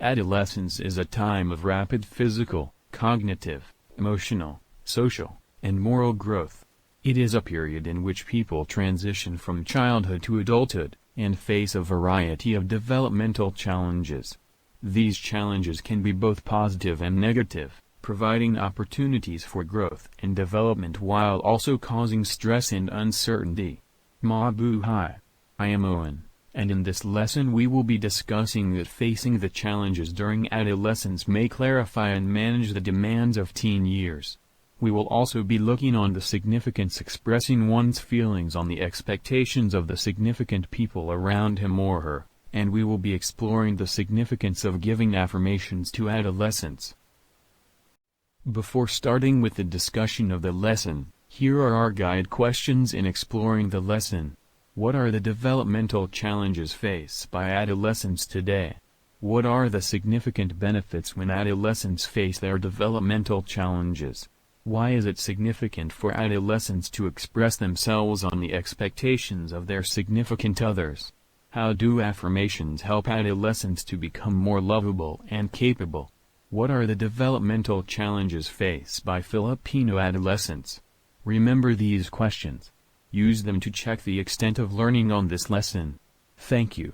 Adolescence is a time of rapid physical, cognitive, emotional, social, and moral growth. It is a period in which people transition from childhood to adulthood, and face a variety of developmental challenges. These challenges can be both positive and negative, providing opportunities for growth and development while also causing stress and uncertainty. Mabuhay. I am Owen, and in this lesson we will be discussing that facing the challenges during adolescence may clarify and manage the demands of teen years. We will also be looking on the significance expressing one's feelings on the expectations of the significant people around him or her, and we will be exploring the significance of giving affirmations to adolescents. Before starting with the discussion of the lesson, here are our guide questions in exploring the lesson. What are the developmental challenges faced by adolescents today? What are the significant benefits when adolescents face their developmental challenges? Why is it significant for adolescents to express themselves on the expectations of their significant others? How do affirmations help adolescents to become more lovable and capable? What are the developmental challenges faced by Filipino adolescents? Remember these questions. Use them to check the extent of learning on this lesson. Thank you.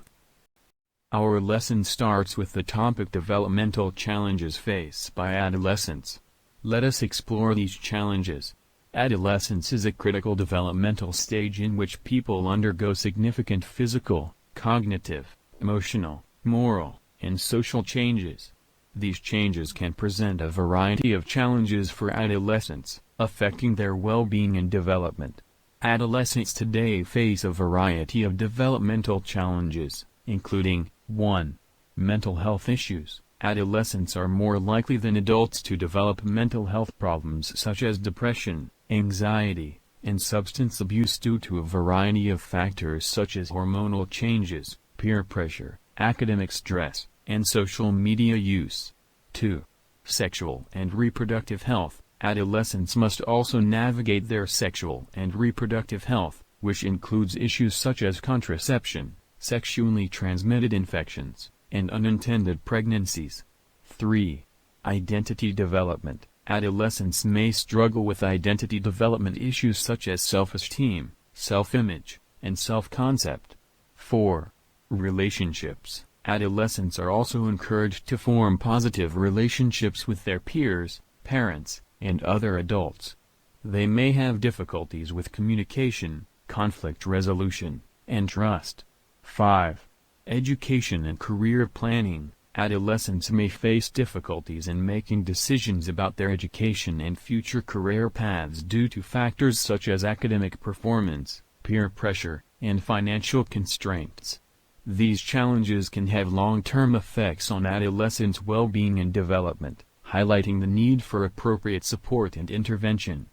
Our lesson starts with the topic developmental challenges faced by adolescents. Let us explore these challenges. Adolescence is a critical developmental stage in which people undergo significant physical, cognitive, emotional, moral, and social changes. These changes can present a variety of challenges for adolescents, affecting their well-being and development. Adolescents today face a variety of developmental challenges, including 1. Mental health issues. Adolescents are more likely than adults to develop mental health problems such as depression, anxiety, and substance abuse due to a variety of factors such as hormonal changes, peer pressure, academic stress, and social media use. 2. Sexual and reproductive health. Adolescents must also navigate their sexual and reproductive health, which includes issues such as contraception, sexually transmitted infections, and unintended pregnancies. 3. Identity development. Adolescents may struggle with identity development issues such as self-esteem, self-image, and self-concept. 4. Relationships. Adolescents are also encouraged to form positive relationships with their peers, parents, and other adults. They may have difficulties with communication, conflict resolution, and trust. 5. Education and career planning. Adolescents may face difficulties in making decisions about their education and future career paths due to factors such as academic performance, peer pressure, and financial constraints. These challenges can have long-term effects on adolescents' well-being and development, highlighting the need for appropriate support and intervention.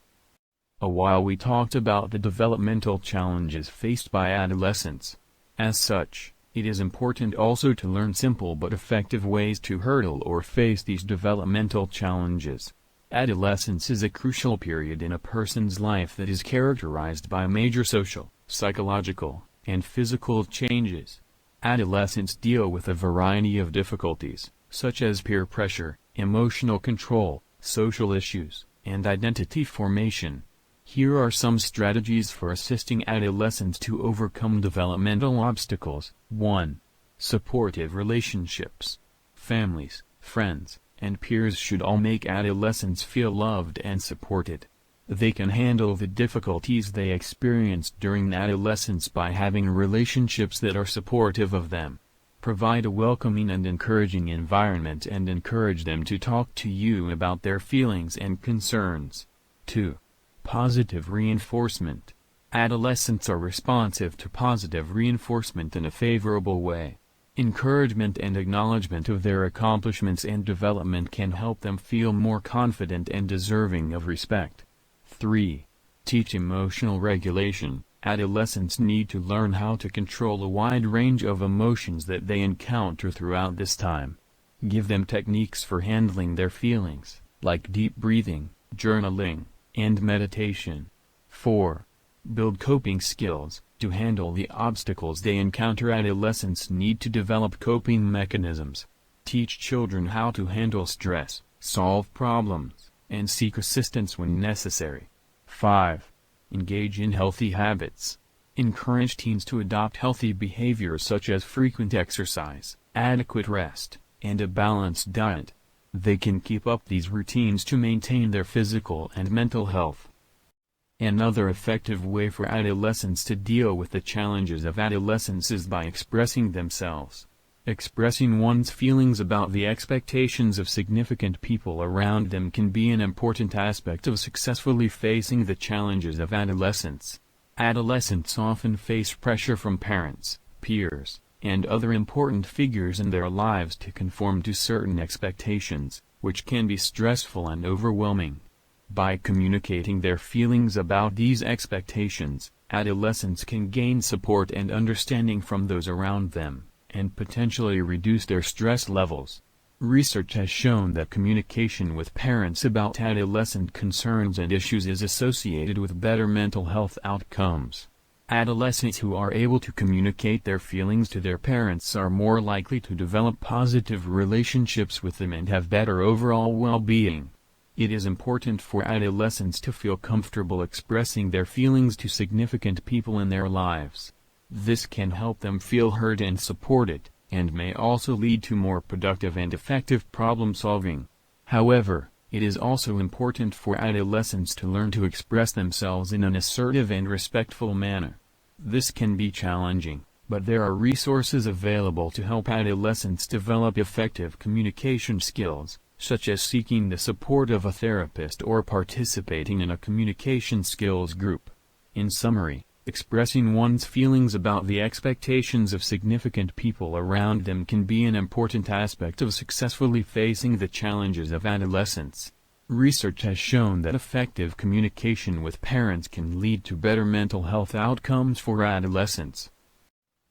While we talked about the developmental challenges faced by adolescents, as such, it is important also to learn simple but effective ways to hurdle or face these developmental challenges. Adolescence is a crucial period in a person's life that is characterized by major social, psychological, and physical changes. Adolescents deal with a variety of difficulties, such as peer pressure, emotional control, social issues, and identity formation. Here are some strategies for assisting adolescents to overcome developmental obstacles. 1. Supportive relationships. Families, friends, and peers should all make adolescents feel loved and supported. They can handle the difficulties they experience during adolescence by having relationships that are supportive of them. Provide a welcoming and encouraging environment and encourage them to talk to you about their feelings and concerns. 2. Positive reinforcement. Adolescents are responsive to positive reinforcement in a favorable way. Encouragement and acknowledgement of their accomplishments and development can help them feel more confident and deserving of respect. 3. Teach emotional regulation. Adolescents need to learn how to control a wide range of emotions that they encounter throughout this time. Give them techniques for handling their feelings, like deep breathing, journaling, and meditation. 4. Build coping skills. To handle the obstacles they encounter, adolescents need to develop coping mechanisms. Teach children how to handle stress, solve problems, and seek assistance when necessary. 5. Engage in healthy habits. Encourage teens to adopt healthy behaviors such as frequent exercise, adequate rest, and a balanced diet. They can keep up these routines to maintain their physical and mental health. Another effective way for adolescents to deal with the challenges of adolescence is by expressing themselves. Expressing one's feelings about the expectations of significant people around them can be an important aspect of successfully facing the challenges of adolescence. Adolescents often face pressure from parents, peers, and other important figures in their lives to conform to certain expectations, which can be stressful and overwhelming. By communicating their feelings about these expectations, adolescents can gain support and understanding from those around them, and potentially reduce their stress levels. Research has shown that communication with parents about adolescent concerns and issues is associated with better mental health outcomes. Adolescents who are able to communicate their feelings to their parents are more likely to develop positive relationships with them and have better overall well-being. It is important for adolescents to feel comfortable expressing their feelings to significant people in their lives. This can help them feel heard and supported, and may also lead to more productive and effective problem-solving. However, it is also important for adolescents to learn to express themselves in an assertive and respectful manner. This can be challenging, but there are resources available to help adolescents develop effective communication skills, such as seeking the support of a therapist or participating in a communication skills group. In summary, expressing one's feelings about the expectations of significant people around them can be an important aspect of successfully facing the challenges of adolescence. Research has shown that effective communication with parents can lead to better mental health outcomes for adolescents.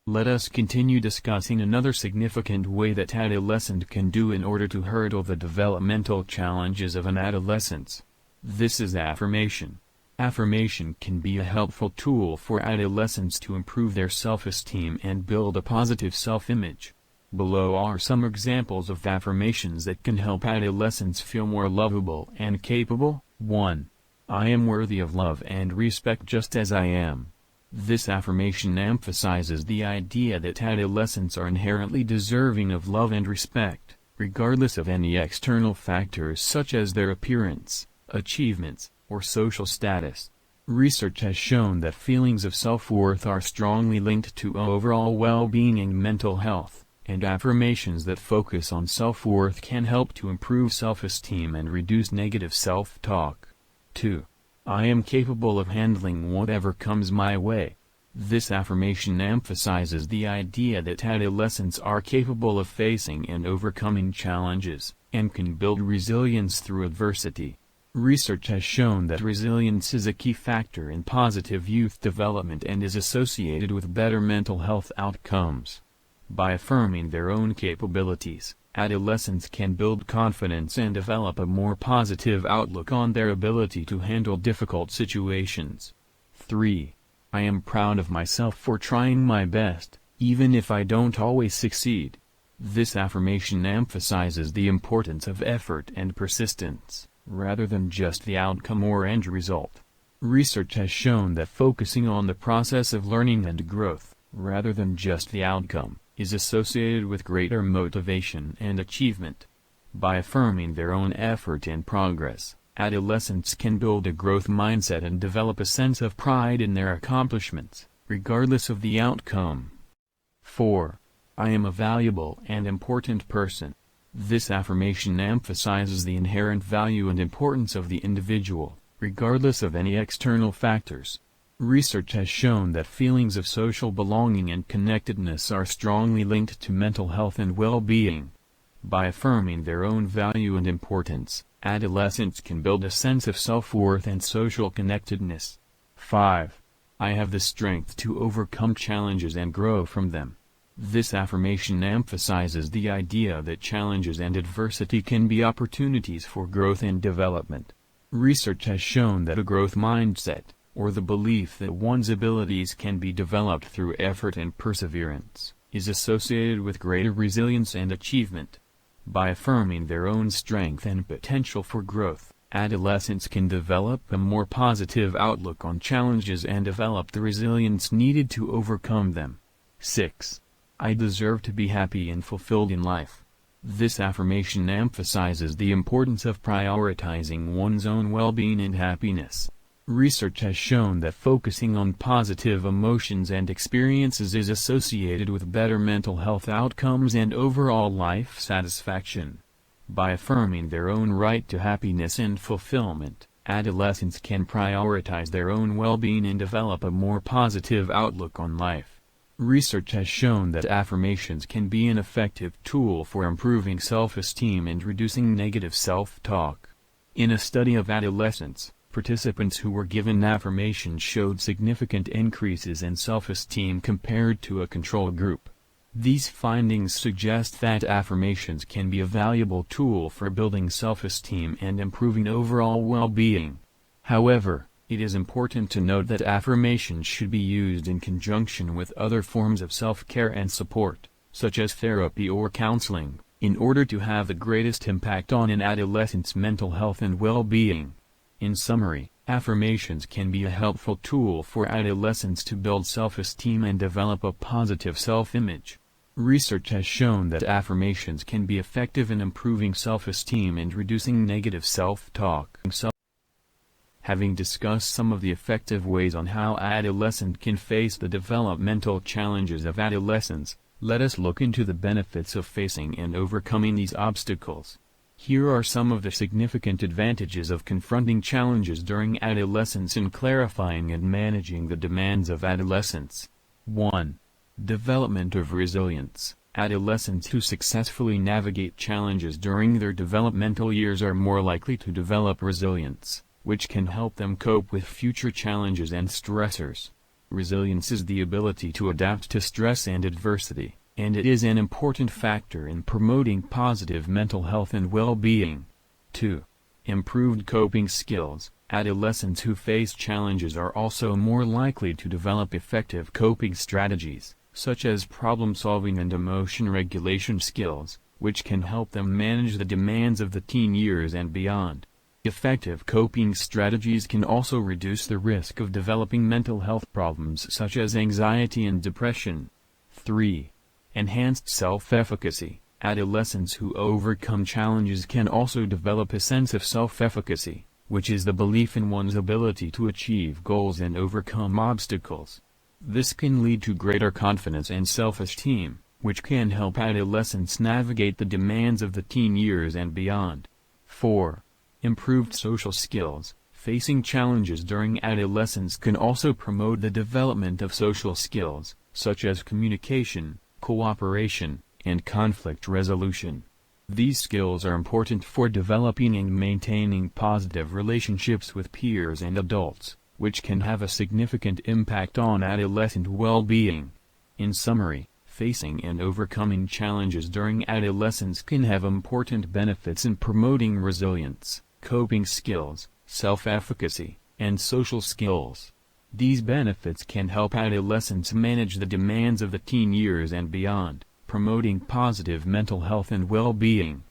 Let us continue discussing another significant way that adolescent can do in order to hurdle the developmental challenges of an adolescence. This is affirmation. Affirmation can be a helpful tool for adolescents to improve their self-esteem and build a positive self-image. Below are some examples of affirmations that can help adolescents feel more lovable and capable. 1. I am worthy of love and respect just as I am. This affirmation emphasizes the idea that adolescents are inherently deserving of love and respect, regardless of any external factors such as their appearance, achievements, or social status. Research has shown that feelings of self-worth are strongly linked to overall well-being and mental health, and affirmations that focus on self-worth can help to improve self-esteem and reduce negative self-talk. 2. I am capable of handling whatever comes my way. This affirmation emphasizes the idea that adolescents are capable of facing and overcoming challenges, and can build resilience through adversity. Research has shown that resilience is a key factor in positive youth development and is associated with better mental health outcomes. By affirming their own capabilities, adolescents can build confidence and develop a more positive outlook on their ability to handle difficult situations. 3. I am proud of myself for trying my best, even if I don't always succeed. This affirmation emphasizes the importance of effort and persistence, rather than just the outcome or end result. Research has shown that focusing on the process of learning and growth, rather than just the outcome, is associated with greater motivation and achievement. By affirming their own effort and progress, adolescents can build a growth mindset and develop a sense of pride in their accomplishments, regardless of the outcome. 4. I am a valuable and important person. This affirmation emphasizes the inherent value and importance of the individual, regardless of any external factors. Research has shown that feelings of social belonging and connectedness are strongly linked to mental health and well-being. By affirming their own value and importance, adolescents can build a sense of self-worth and social connectedness. 5. I have the strength to overcome challenges and grow from them. This affirmation emphasizes the idea that challenges and adversity can be opportunities for growth and development. Research has shown that a growth mindset, or the belief that one's abilities can be developed through effort and perseverance, is associated with greater resilience and achievement. By affirming their own strength and potential for growth, adolescents can develop a more positive outlook on challenges and develop the resilience needed to overcome them. 6. I deserve to be happy and fulfilled in life. This affirmation emphasizes the importance of prioritizing one's own well-being and happiness. Research has shown that focusing on positive emotions and experiences is associated with better mental health outcomes and overall life satisfaction. By affirming their own right to happiness and fulfillment, adolescents can prioritize their own well-being and develop a more positive outlook on life. Research has shown that affirmations can be an effective tool for improving self-esteem and reducing negative self-talk. In a study of adolescents, participants who were given affirmations showed significant increases in self-esteem compared to a control group. These findings suggest that affirmations can be a valuable tool for building self-esteem and improving overall well-being. However, it is important to note that affirmations should be used in conjunction with other forms of self-care and support, such as therapy or counseling, in order to have the greatest impact on an adolescent's mental health and well-being. In summary, affirmations can be a helpful tool for adolescents to build self-esteem and develop a positive self-image. Research has shown that affirmations can be effective in improving self-esteem and reducing negative self-talk. Having discussed some of the effective ways on how adolescents can face the developmental challenges of adolescence, let us look into the benefits of facing and overcoming these obstacles. Here are some of the significant advantages of confronting challenges during adolescence and clarifying and managing the demands of adolescence. 1. Development of resilience. Adolescents who successfully navigate challenges during their developmental years are more likely to develop resilience, which can help them cope with future challenges and stressors. Resilience is the ability to adapt to stress and adversity, and it is an important factor in promoting positive mental health and well-being. 2. Improved coping skills. Adolescents who face challenges are also more likely to develop effective coping strategies, such as problem-solving and emotion regulation skills, which can help them manage the demands of the teen years and beyond. Effective coping strategies can also reduce the risk of developing mental health problems such as anxiety and depression. 3. Enhanced self-efficacy. Adolescents who overcome challenges can also develop a sense of self-efficacy, which is the belief in one's ability to achieve goals and overcome obstacles. This can lead to greater confidence and self-esteem, which can help adolescents navigate the demands of the teen years and beyond. 4. Improved social skills. Facing challenges during adolescence can also promote the development of social skills, such as communication, cooperation, and conflict resolution. These skills are important for developing and maintaining positive relationships with peers and adults, which can have a significant impact on adolescent well-being. In summary, facing and overcoming challenges during adolescence can have important benefits in promoting resilience, coping skills, self-efficacy, and social skills. These benefits can help adolescents manage the demands of the teen years and beyond, promoting positive mental health and well-being.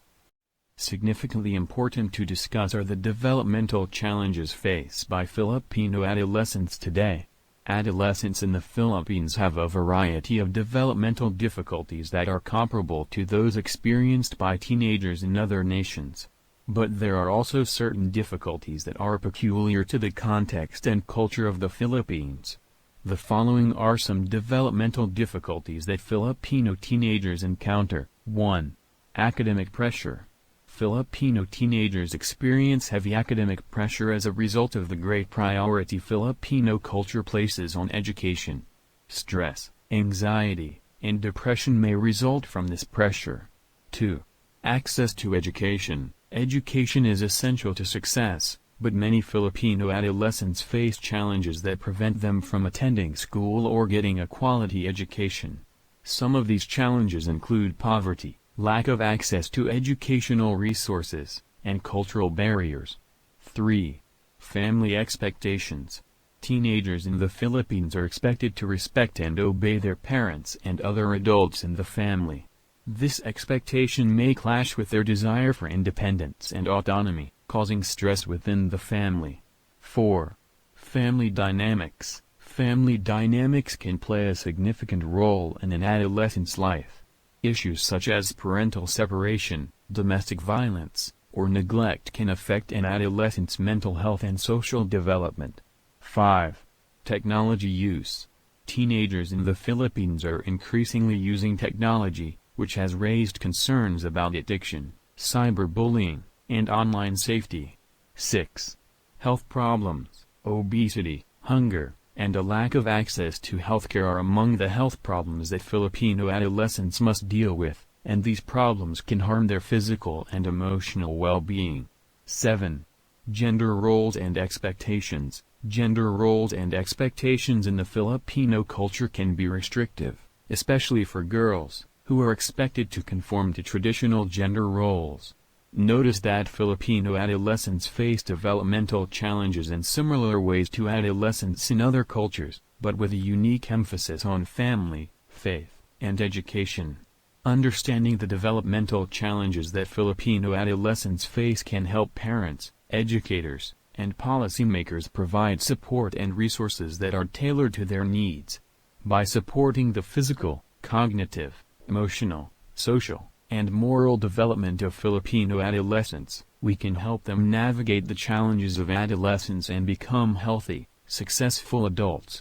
Significantly important to discuss are the developmental challenges faced by Filipino adolescents today. Adolescents in the Philippines have a variety of developmental difficulties that are comparable to those experienced by teenagers in other nations. But there are also certain difficulties that are peculiar to the context and culture of the Philippines. The following are some developmental difficulties that Filipino teenagers encounter. 1. Academic pressure. Filipino teenagers experience heavy academic pressure as a result of the great priority Filipino culture places on education. Stress, anxiety, and depression may result from this pressure. 2. Access to education. Education is essential to success, but many Filipino adolescents face challenges that prevent them from attending school or getting a quality education. Some of these challenges include poverty, lack of access to educational resources, and cultural barriers. 3. Family expectations. Teenagers in the Philippines are expected to respect and obey their parents and other adults in the family. This expectation may clash with their desire for independence and autonomy, causing stress within the family. 4. Family dynamics. Family dynamics can play a significant role in an adolescent's life. Issues such as parental separation, domestic violence, or neglect can affect an adolescent's mental health and social development. 5. Technology use. Teenagers in the Philippines are increasingly using technology, which has raised concerns about addiction, cyberbullying, and online safety. 6. Health problems. Obesity, hunger, and a lack of access to healthcare are among the health problems that Filipino adolescents must deal with, and these problems can harm their physical and emotional well-being. 7. Gender roles and expectations. Gender roles and expectations in the Filipino culture can be restrictive, especially for girls, who are expected to conform to traditional gender roles. Notice that Filipino adolescents face developmental challenges in similar ways to adolescents in other cultures, but with a unique emphasis on family, faith, and education. Understanding the developmental challenges that Filipino adolescents face can help parents, educators, and policymakers provide support and resources that are tailored to their needs. By supporting the physical, cognitive, emotional, social, and moral development of Filipino adolescents, we can help them navigate the challenges of adolescence and become healthy, successful adults.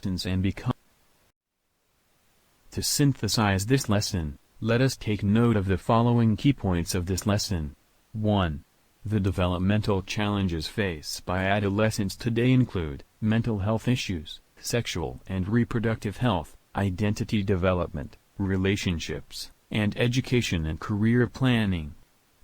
To synthesize this lesson, let us take note of the following key points of this lesson. 1. The developmental challenges faced by adolescents today include mental health issues, sexual and reproductive health, identity development, relationships, and education and career planning.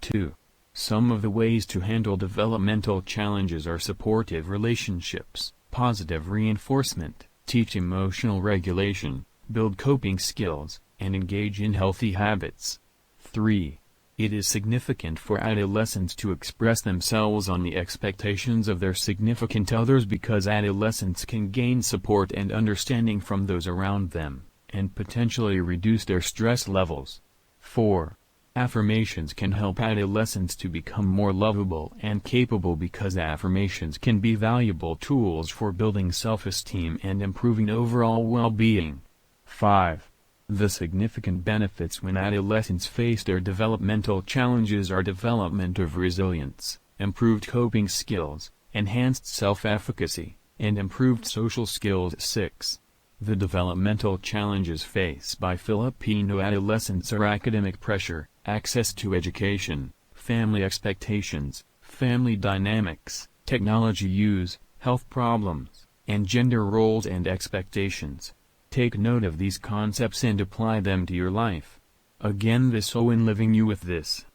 2. Some of the ways to handle developmental challenges are supportive relationships, positive reinforcement, teach emotional regulation, build coping skills, and engage in healthy habits. 3. It is significant for adolescents to express themselves on the expectations of their significant others because adolescents can gain support and understanding from those around them, and potentially reduce their stress levels. 4. Affirmations can help adolescents to become more lovable and capable because affirmations can be valuable tools for building self-esteem and improving overall well-being. 5. The significant benefits when adolescents face their developmental challenges are development of resilience, improved coping skills, enhanced self-efficacy, and improved social skills. 6. The developmental challenges faced by Filipino adolescents are academic pressure, access to education, family expectations, family dynamics, technology use, health problems, and gender roles and expectations. Take note of these concepts and apply them to your life. Again, this Owen leaving you with this.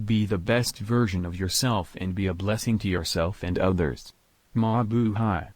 Be the best version of yourself and be a blessing to yourself and others. Mabuhay.